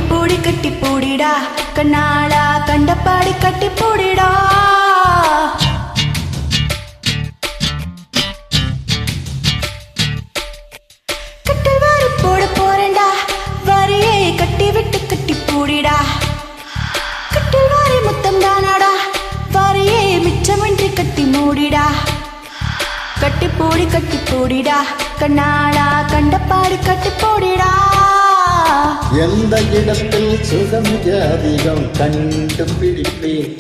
கட்டி போடிடா கண்ணாளா கண்டப்பாடி கட்டி போடிடா கட்டில் வாரி போட போறேன்டா வாரியே கட்டி விட்டு கட்டி போடிடா கட்டில் வாரி முத்தம் தானாடா வாரியே மிச்சமின்றி கட்டி மூடிடா கட்டி போடிடா கண்ணாளா கண்டப்பாடி கட்டி போடிடா எந்த இடத்தில் சுகம் அதிகம் கண்டுபிடிப்பேன்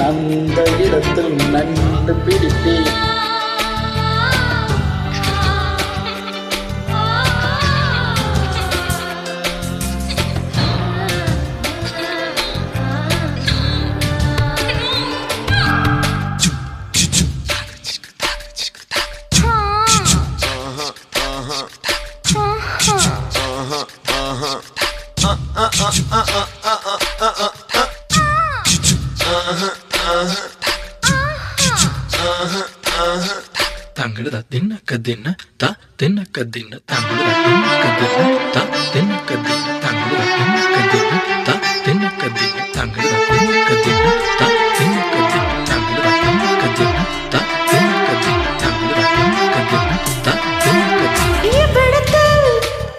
அந்த இடத்தில் நண்டு பிடிப்பேன் தங்கட தின்ன கதின்ன தா தின்ன கதின்ன தங்கட தின்ன கதின்ன தா தின்ன கதின்ன தங்கட தின்ன கதின்ன தா தின்ன கதின்ன தங்கட தின்ன கதின்ன தா தின்ன கதின்ன தங்கட தின்ன கதின்ன தா தின்ன கதின்ன தங்கட தின்ன கதின்ன தா தின்ன கதின்ன இவ்விடத்தில்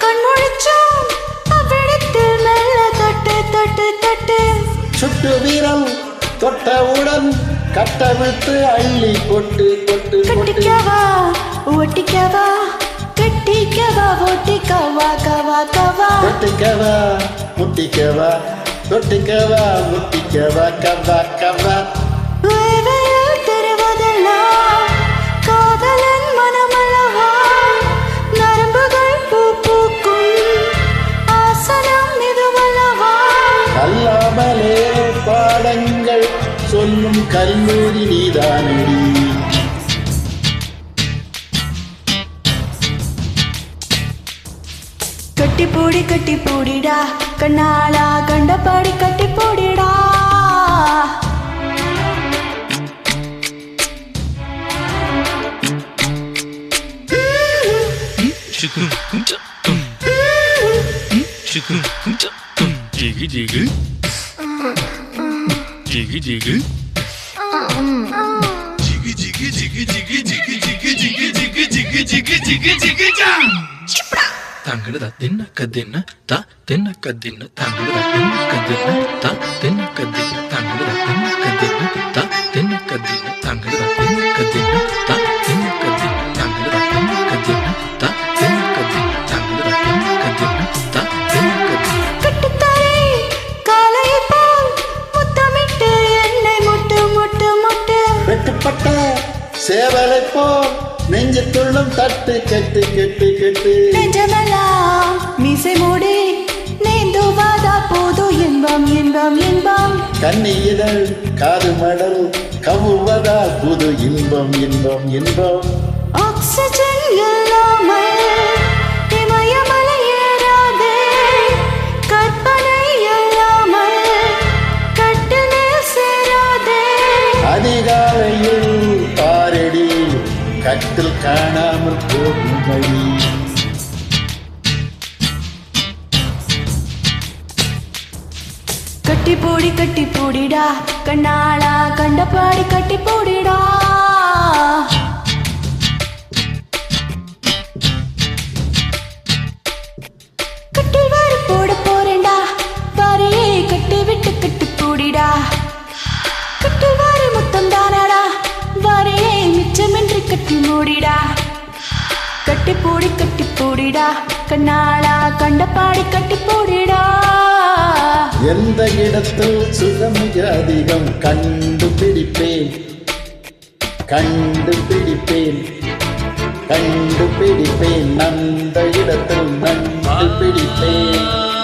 கண்முழிச்சோம் அவ்விடத்தில் மெல்ல தட்டு சுட்டு வீரம் தொட்டவுடன் கட்டவிட்டு அள்ளி கொட்டு கட்டிக்கவா ஒட்டிக்கவா கட்டிக்கவா ஒட்டிக்கவா கவா கவா தொட்டிக்கவா முட்டிக்கவா தொட்டிக்கவா முட்டிக்கவா கவா கவா வேவையில் தெரிவதெல்லாம் காதலன் மனமல்லவா நரம்புகள் பூக்கும் ஆசனம் இதுவல்லவா கல்லாமலே பாடங்கள் சொல்லும் கல்லூரி நீதானடி கட்டி போடிடா கண்ணாளா கண்டபாடி கட்டி போடிடா தங்கட தின்ன கதின்ன தா தின்ன கதின்ன தங்கட தின்ன கதின்ன தா தின்ன கதின்ன தங்கட தின்ன கதின்ன தா தின்ன கதின்ன தங்கட தின்ன கதின்ன தா தின்ன கதின்ன தங்கட தின்ன கதின்ன தா தின்ன கதின்ன தங்கட தின்ன கதின்ன தா தின்ன கதின்ன கட்டுத்தாரே காலை போல் முத்தமிட்டு என்னை முட்டு வெட்டுப்பட்ட சேவலை போல் நெஞ்சு துள்ளும் தட்டு கெட்டு நெஞ்சமெல்லாம் மீசை மூடி நீந்துவாதா போது இன்பம் கண்ணீரல் காது மடல் கவுவதா புது இன்பம் ஆக்சிஜன் இல்லாமல் இமயமலை ஏறாதே கற்பனை இல்லாமல் கட்டிலில் சேராதே அதிகாலையில் பாரடி கட்டில் காணாமல் போகும் வழி கட்டி போடிடா கண்ணாளா கண்டபாடி கட்டி போடிடா கட்டில் வாரி போட போறேன்டா வாரியே கட்டி விட்டு கட்டி போடிடா கட்டில் வாரி முத்தம் தானாடா வாரியே மிச்சமின்றி கட்டி மூடிடா கட்டி போடிடா கண்ணாளா கண்டபாடி கட்டி போடிடா எந்த இடத்தில் சுகம் அதிகம் கண்டுபிடிப்பேன் அந்த இடத்தில் நண்டு பிடிப்பேன்